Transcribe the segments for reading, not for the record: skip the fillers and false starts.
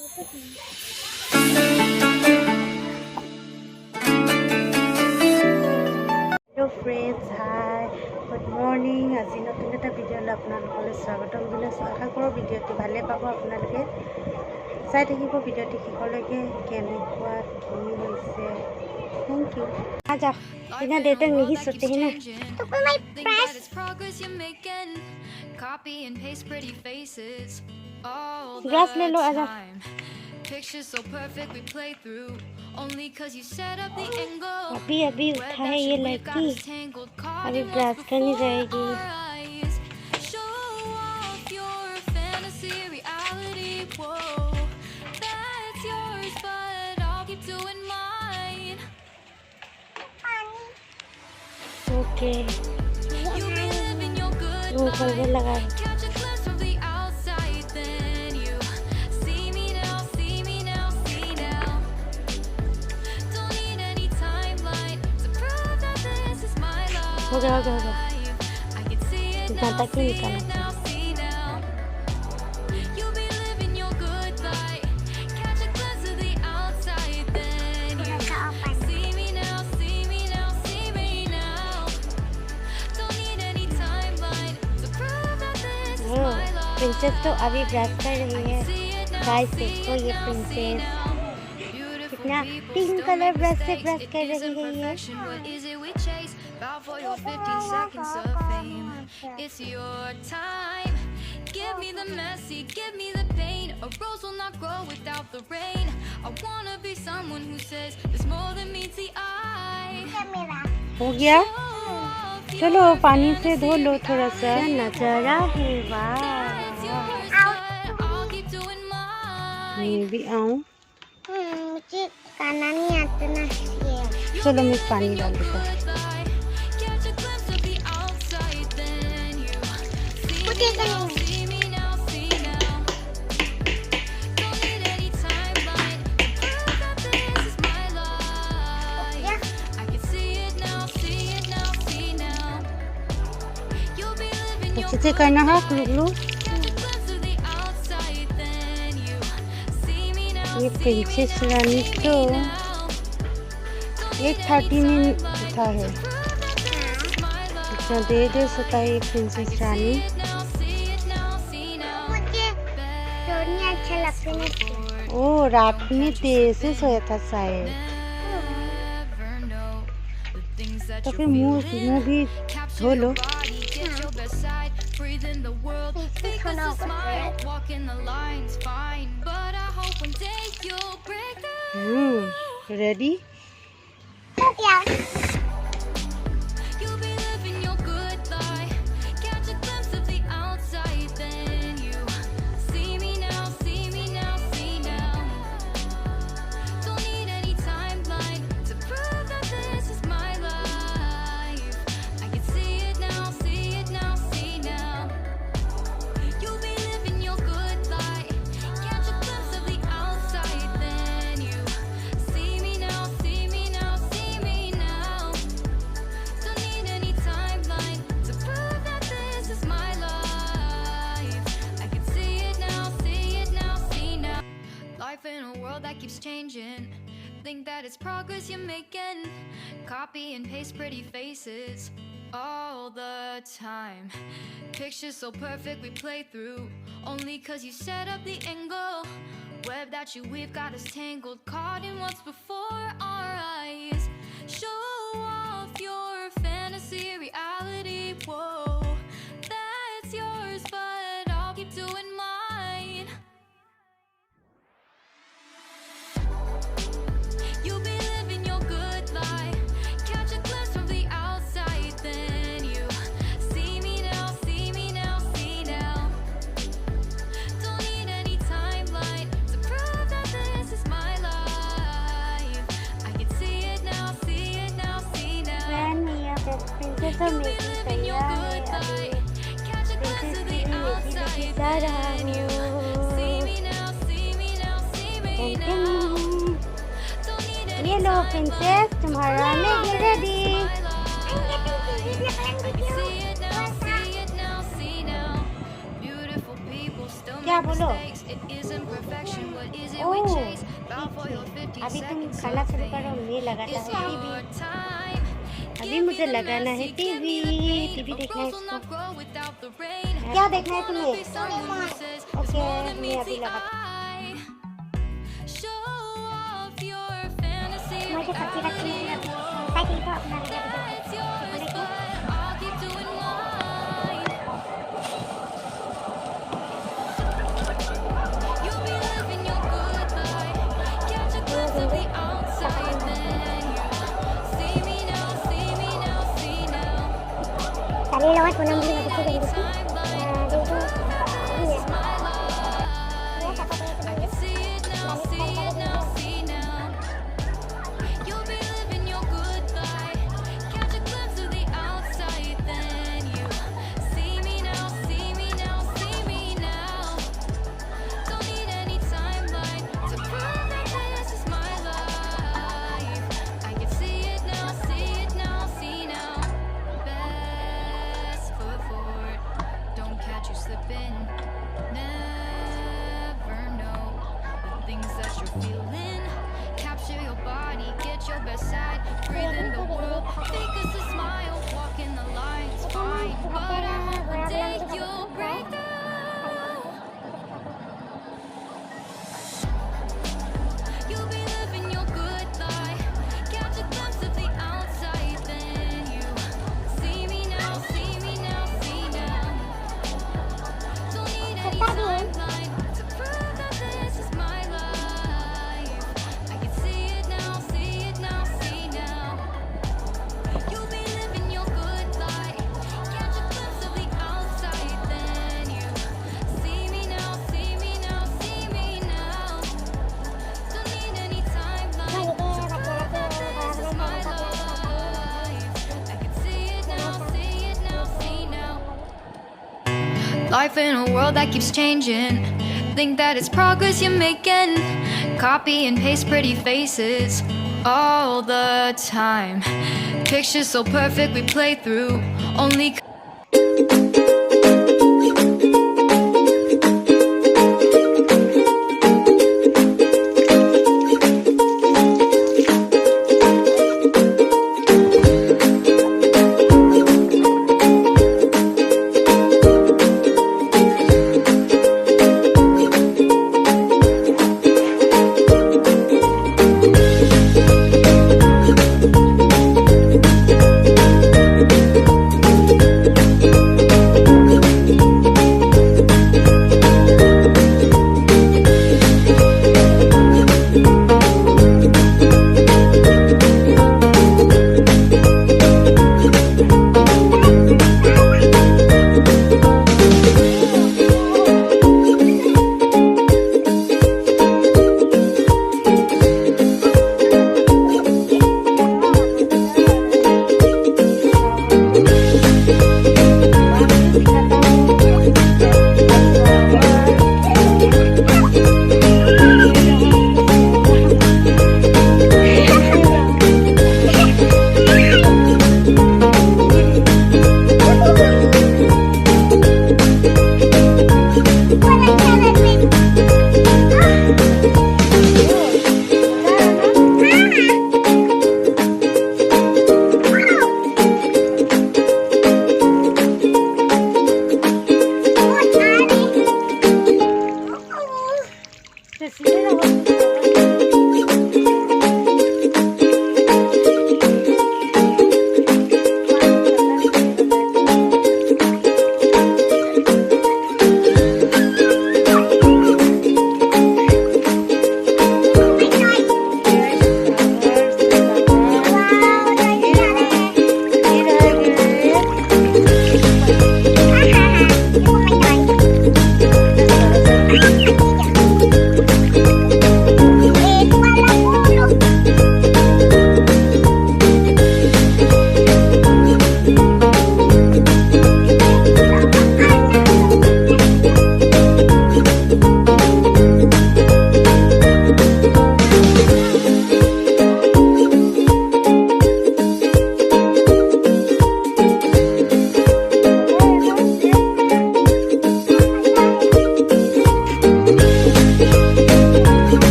Hello friends, hi, good morning. আজি নতুন এটা ভিডিঅ'লৈ আপোনালোকলৈ স্বাগতম জনাইছোঁ। আশা কৰোঁ ভিডিঅ'টো ভালেই পাব আপোনালোকে। চাই থাকিব ভিডিঅ'টো শেষলৈকে কেনেকুৱা কি হৈছে। Thank you. আজা ইনা দেউতাক নিহিছোতে হিনা গ্লাস ले लो आजा Pictures so perfect we play through only cause you set up the angle. अभी उठा है ये लड़की अभी ब्रश करने जाएगी Show off your fantasy reality. Whoa, that's yours, but I'll keep doing mine. Okay You be living your good वो कर लगा life. Catch a glimpse from the outside, then you see me now, see me now, see now. Don't need any timeline to prove that this is my life. हो गया I can see it इतना now, तक ही see निकाला it now, see now. You be living your good life. Catch a glimpse of the outside, then you see me now, see me now, see me now. Don't need any timeline to prove that this is वो my life. Princess तो अभी brush कर रही है See it now, guys see देखो it ये now, see princess now. Beautiful कितना people pink still colour make brush से mistakes. ब्रश It कर isn't रही है ये perfection. What is it we chase? Bow for your 15 seconds of fame. It's your time. Give me the messy, give me the pain. A rose will not grow without the rain. I wanna be someone who says there's more than meets the eye. हो गया Show off चलो your पानी से धो लो fantasy थोड़ा सा reality. नजारा है वाह It's yours, but I'll keep doing mine. मैं भी आऊं मुझे खाना नहीं आता ना इसलिए चलो मैं पानी डाल देता हूँ अच्छे से करना है ग्लू ये प्रिंसेस रानी तो 8:30 में उठा है इतना देर से सोता है ये प्रिंसेस रानी मुझे सोने अच्छा लगता है ओ रात में देर से सोया था शायद तो फिर मुंह भी धो लो रेडी क्या Life in a world that keeps changing. Think that it's progress you're making. Copy and paste pretty faces all the time. Pictures so perfect we play through only cause you set up the angle. Web that you weave got us tangled, caught in what's before our eyes. Show off your fantasy reality. Whoa, that's yours, but I'll keep doing mine. You be living your good life. Catch a glimpse from the outside, then you see me now, see me now, see now. Don't need any timeline to prove that this is my life. I can see it now, see it now, see now. Princess तो मेरी तैयार है अभी Catch a glimpse of the outside, then you see me now, see me now, see me now. Don't need any ये लो princess तुम्हारा Maggi ready क्या बोलो perfection. What is it Oh, we chase? Bow for your 50 अभी तुम seconds खाना of शुरू fame. करो, मैं लगाता It's है your टीवी। time. अभी Give me मुझे the लगाना है messy, give me TV. the pain. TV A देखना है rose will इसको। not grow without the rain. क्या I देखना है wanna तुम्हें? be someone who says it's okay, more than मैं अभी meets the लगाता eye. Show off your fantasy. मुझे पक्षी रखी है साइकिल को अपना video It's yours, but I'll keep doing mine. You'll be living your good life. Catch a glimpse of the outside, then you see me now, see me now, see now. tali lewat punang beli Don't begitu need any begitu timeline to prove that this is my life. I can see it now, see it now, see now. You'll be living your good life. Catch a glimpse of the outside, then you see me now, see me now, see me now. Don't need any timeline to prove that this is my life. I can see it now, see it now, see now. Best foot forward, don't catch you slipping. Never know the things that you're feeling. Capture your body, get your best side. Breathe in the world, fake us a smile. Walk in the lights, fine. But I hope one day you'll break through. You'll be living your good life. Catch a glimpse of the outside, then you see me now, see me now, see now. Don't need any timeline to prove that this is my life. I can see it now, see it now, see now. You'll be living your good life. Catch a glimpse of the outside, then you see me now, see me now, see me now. Don't need any timeline to prove that this is my life. I can see it now, see it now, see now. Life in a world that keeps changing. Think that it's progress you're making. Copy and paste pretty faces all the time. Pictures so perfect we play through. Only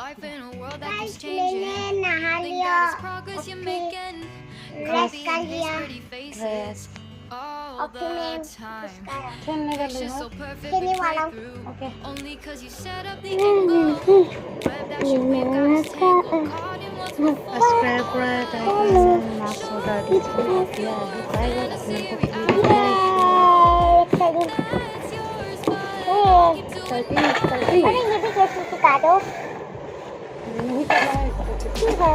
Life in a world that Guys, keeps changing. मैंने नहा Think लिया that is progress you're Okay. making. Rest Copy कर and paste लिया pretty faces all Okay, the ma'am time. उसका खेलने वाली Pictures हो so perfect खेलने we वाला play हूँ through. Okay. Only cause you set up the angle. Web that you weave got us tangled. Caught in what's before. Subscribe করে তাই মাছ order দিচ্ছি দিয়া আহি পাই গ'ল আপোনালোকক ভিডিঅ' That's yours, but I'll keep doing exciting अरे ये भी कैसे सिखा दो नहीं पता है ठीक है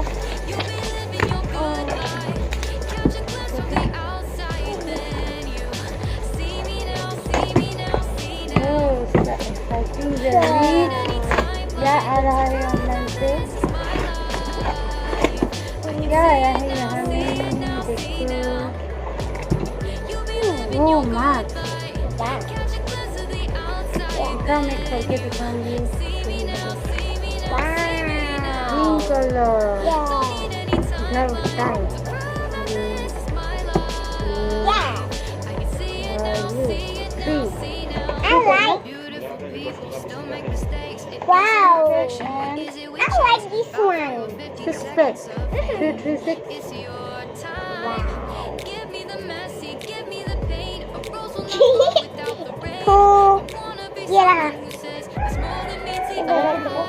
You'll be living your good life. Catch a glimpse from the outside, then you see me now, see me now, see now. Exciting journey क्या आ रहा है ऑनलाइन से क्या आया है यहाँ में देखो वो मार्क एकदम एक करके दिखाऊंगी ग्रीन कलर इधर उठता है Beautiful people still make mistakes. It Wow. perfection, but is it we I like this one 50 Six seconds pack. of fame? 336 It's your time. Give me the messy, give me the pain. A rose will not bloom without the rain. तो I wanna be ये रहा someone who says it's more than meets the इधर eye. देखो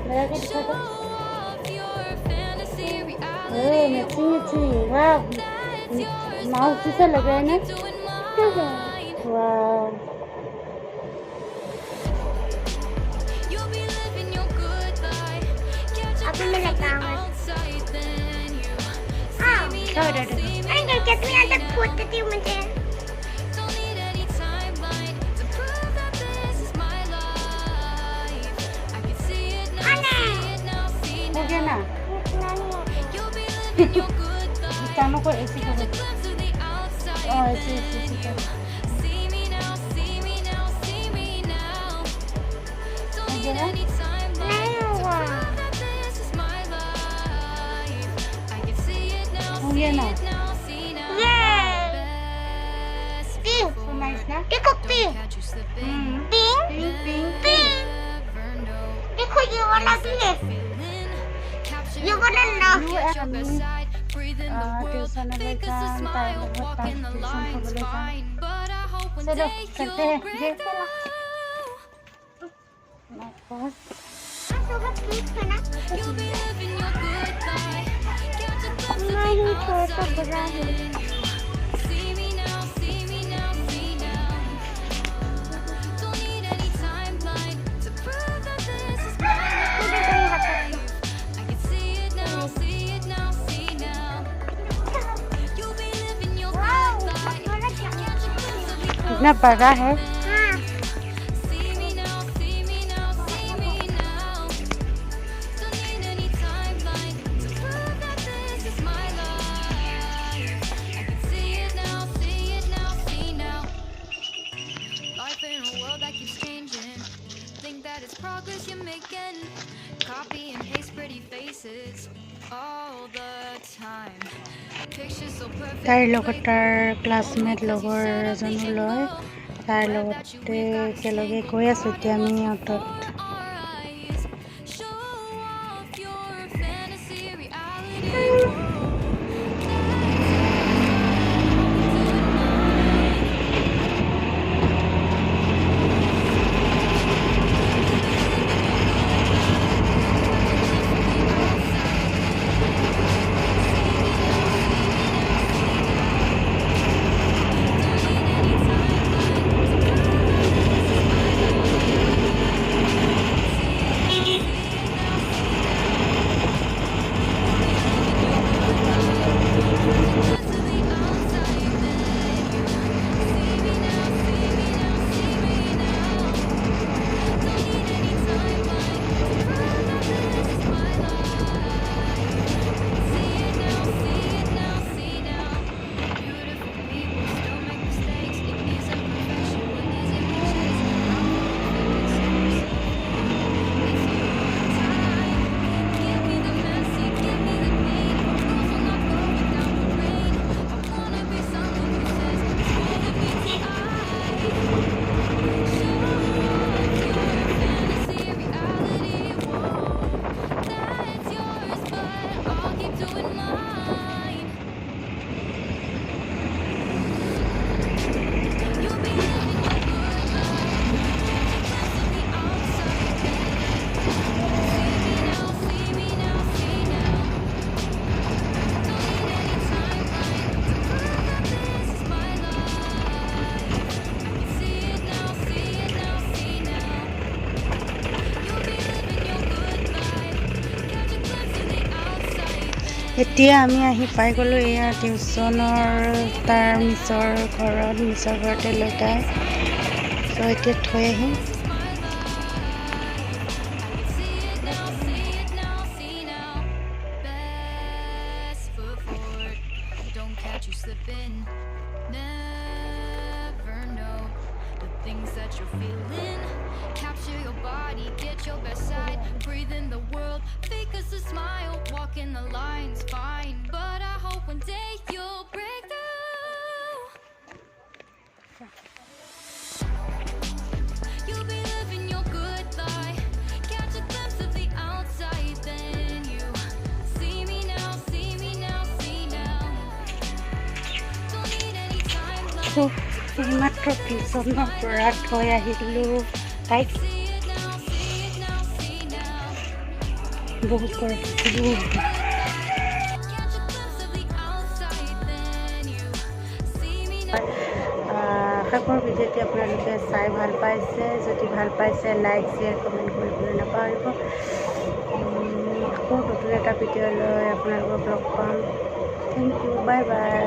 मेरा क्या Show दिखा off your fantasy, था reality. Matching matching वाह माउस जैसा लग रहा है ना Doing mine. वाह You'll be living your good life. Catch a अभी मैं glimpse of the लगाऊंगा outside, then you हाँ see me Go, now, Dad. see me अरे now, क्या तू यहाँ see तक now. कूद देती हूँ मुझे Don't need any timeline to prove that this is my life. I can see it now, Anna. see it now, see हो गया now. ना इतना नहीं आता You'll be living your good life. कानों को ऐसे Catch a करो glimpse of the outside, और ऐसे then ऐसे you करो see me now, see me now, see me now. Don't need गया? any timeline नहीं to हुआ prove that this is my life. I can see it now, हो see गया ना it now, see now. ये Best pink so nice ना देखो pink catch you slipping. Pink pink pink Never know. देखो ये वाला भी है Feeling. Capture ये your वाला ना You catch your and best me. side. Breathe in the world. Tuition Fake us a जान smile. Time Walk in the tuition lines को बोले जान fine. But I hope one चलो day करते you'll हैं break ये through. बस हाँ तो वो पिंक है ना You'll be living your good life. Catch a glimpse of नहीं the छोटा outside. बड़ा है Then you see me now, see me now, see now. Don't need any timeline to prove that this is my मुझे life. तो यहाँ तक I can see it now, see it now, see now. You'll be living your wow good life. बड़ा क्या Catch a glimpse of the इतना बड़ा है हाँ see me now, see me now, see me now. Don't need any timeline to prove that this is my life. I can see it now, see it now, see now. Life in a world that keeps changing. Think that it's progress you're making. Copy and paste pretty faces all the time. Pictures so perfect. তাইৰ we লগত play তাৰ through. Classmate Only 'cause you লগৰ set up the এজনো লৈ angle. তাৰ Web that you লগতে weave got us একেলগে tangled. গৈ আছোঁ Caught এতিয়া in আমি what's অটত before our eyes. Show off your fantasy, reality. এতিয়া আমি আহি পাই গ'লোঁ এয়া টিউশ্যনৰ তাৰ মিছৰ ঘৰতে লৈ তাই ত' এতিয়া থৈ আহিম। Don't catch you slipping. Never know the things that you're feeling. Capture your body, get your best side. Breathe in the world, fake us a smile. Walking the lines, fine. But I hope one day you'll break through. You'll be living your good life. Catch a glimpse of the outside, then you see me now, see me now, see now. Don't need any timeline. এইমাত্ৰ টিউশ্যনৰ পৰা থৈ আহিলোঁ তাইক। See it now, see it now, see now. বহুত গৰম। Catch a glimpse of the outside, then you see me now. আশা কৰোঁ ভিডিঅ'টি আপোনালোকে চাই ভাল পাইছে। যদি ভাল পাইছে লাইক শ্বেয়াৰ কমেণ্ট কৰিবলৈ নাপাহৰিব। আকৌ নতুন এটা ভিডিঅ' লৈ আপোনালোকক লগ পাম। Thank you, bye by.